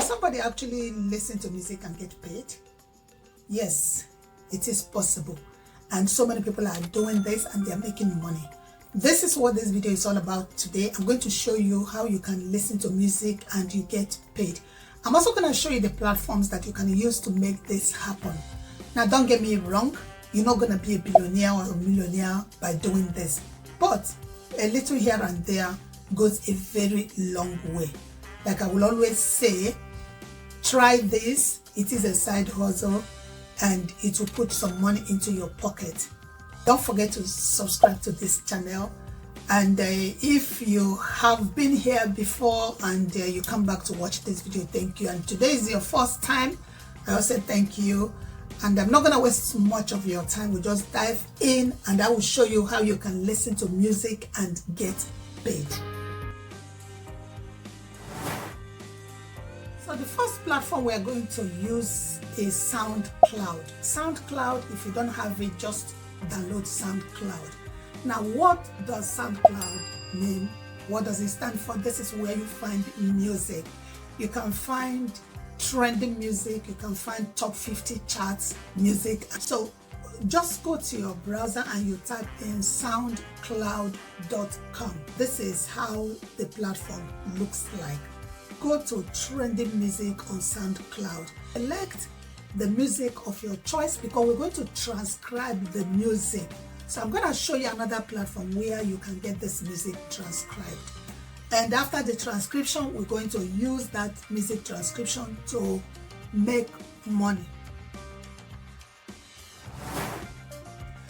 somebody actually listen to music and get paid? Yes, it is possible. And so many people are doing this and they're making money. This is what this video is all about today. I'm going to show you how you can listen to music and you get paid. I'm also going to show you the platforms that you can use to make this happen. Now, don't get me wrong. You're not going to be a billionaire or a millionaire by doing this. But a little here and there goes a very long way. Like I will always say, try this. It is a side hustle and it will put some money into your pocket. Don't forget to subscribe to this channel. And if you have been here before and you come back to watch this video, thank you. And today is your first time, I also thank you. And I'm not going to waste much of your time. We'll just dive in and I will show you how you can listen to music and get paid. So the first platform we are going to use is SoundCloud. SoundCloud, if you don't have it, just download SoundCloud. Now, what does SoundCloud mean? What does it stand for? This is where you find music. You can find trending music. You can find top 50 charts music. So just go to your browser and you type in soundcloud.com. This is how the platform looks like. Go to trending music on SoundCloud. Select the music of your choice because we're going to transcribe the music. So I'm going to show you another platform where you can get this music transcribed. And after the transcription, we're going to use that music transcription to make money.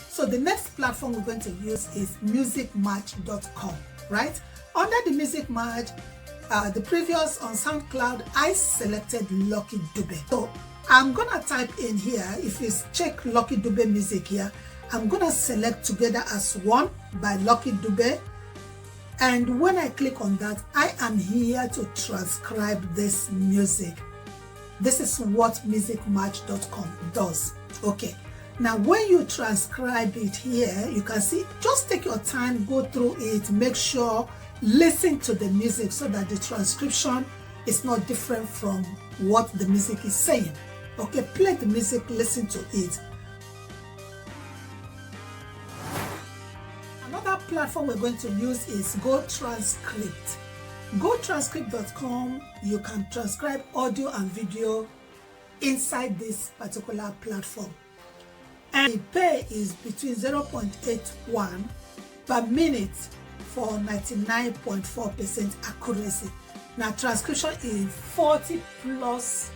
So the next platform we're going to use is musicmatch.com, right? Under the Music Match, the previous on SoundCloud, I selected Lucky Dube. So I'm gonna type in here, if you check Lucky Dube music here, I'm gonna select Together as One by Lucky Dube. And when I click on that, I am here to transcribe this music. This is what musicmatch.com does. Okay. Now, when you transcribe it here, you can see, just take your time, go through it, make sure, listen to the music so that the transcription is not different from what the music is saying. Okay, play the music, listen to it. Another platform we're going to use is GoTranscript. GoTranscript.com, you can transcribe audio and video inside this particular platform. And the pay is between 0.81 per minute for 99.4% accuracy. Now, transcription in 40 plus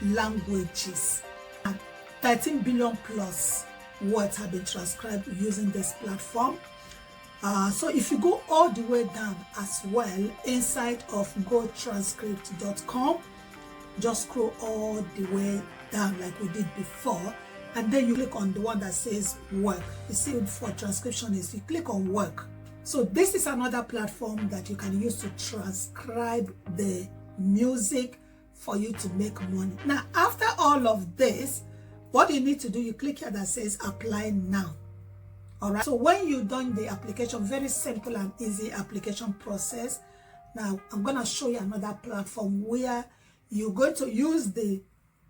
languages and 13 billion plus words have been transcribed using this platform. So if you go all the way down as well inside of GoTranscript.com, just scroll all the way down like we did before, and then you click on the one that says work. You see, for transcription is you click on work. So this is another platform that you can use to transcribe the music for you to make money. Now, after all of this, what you need to do, you click here that says apply now. All right. So when you've done the application, very simple and easy application process. Now, I'm going to show you another platform where you're going to use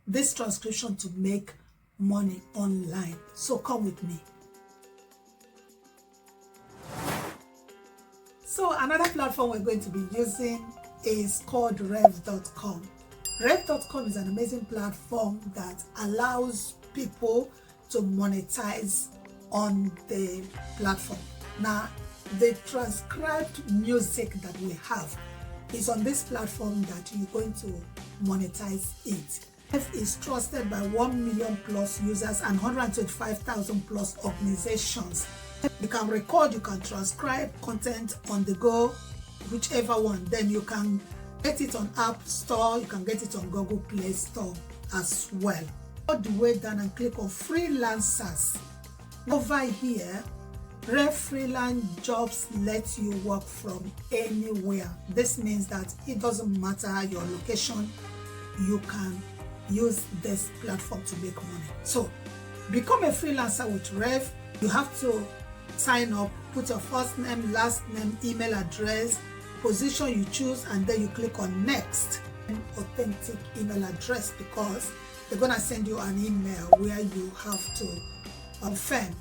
this transcription to make money online. So come with me. So another platform we're going to be using is called rev.com. Rev.com is an amazing platform that allows people to monetize on the platform. Now, the transcribed music that we have is on this platform that you're going to monetize it. It is trusted by 1 million plus users and 125,000 plus organizations. You can record, you can transcribe content on the go, whichever one. Then you can get it on App Store, you can get it on Google Play Store as well. All the way down and click on freelancers. Over here, Rev Freelance Jobs lets you work from anywhere. This means that it doesn't matter your location, you can use this platform to make money. So become a freelancer with Rev. You have to sign up, put your first name, last name, email address, position you choose, and then you click on next. authentic email address, because they're gonna send you an email where you have to confirm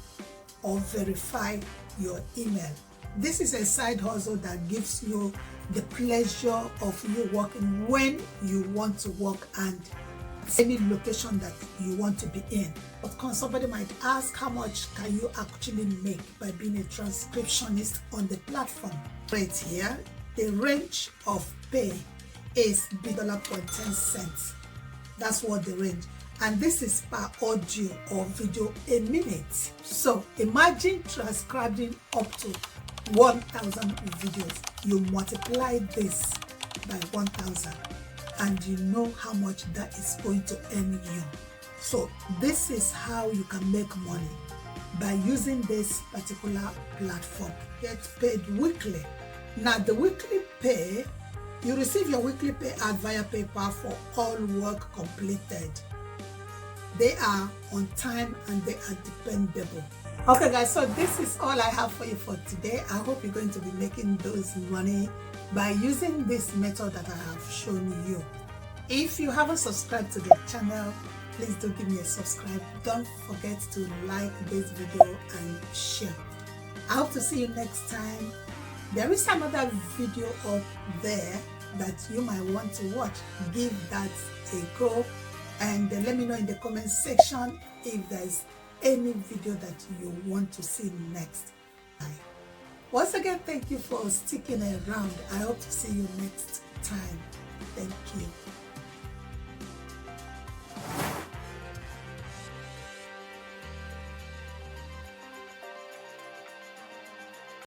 or verify your email. This is a side hustle that gives you the pleasure of you working when you want to work and any location that you want to be in. Of course, somebody might ask, how much can you actually make by being a transcriptionist on the platform? Right here, the range of pay is $10. That's what the range. And this is per audio or video a minute. So imagine transcribing up to 1,000 videos. You multiply this by 1,000 and you know how much that is going to earn you. So this is how you can make money, by using this particular platform. Get paid weekly. Now the weekly pay, you receive your weekly pay out via PayPal for all work completed. They are on time and they are dependable. Okay guys, so this is all I have for you for today. I hope you're going to be making those money by using this method that I have shown you. If you haven't subscribed to the channel, please do give me a subscribe. Don't forget to like this video and share. I hope to see you next time. There is another video up there that you might want to watch. Give that a go and let me know in the comment section if there's any video that you want to see next time. Once again, thank you for sticking around. I hope to see you next time. Thank you.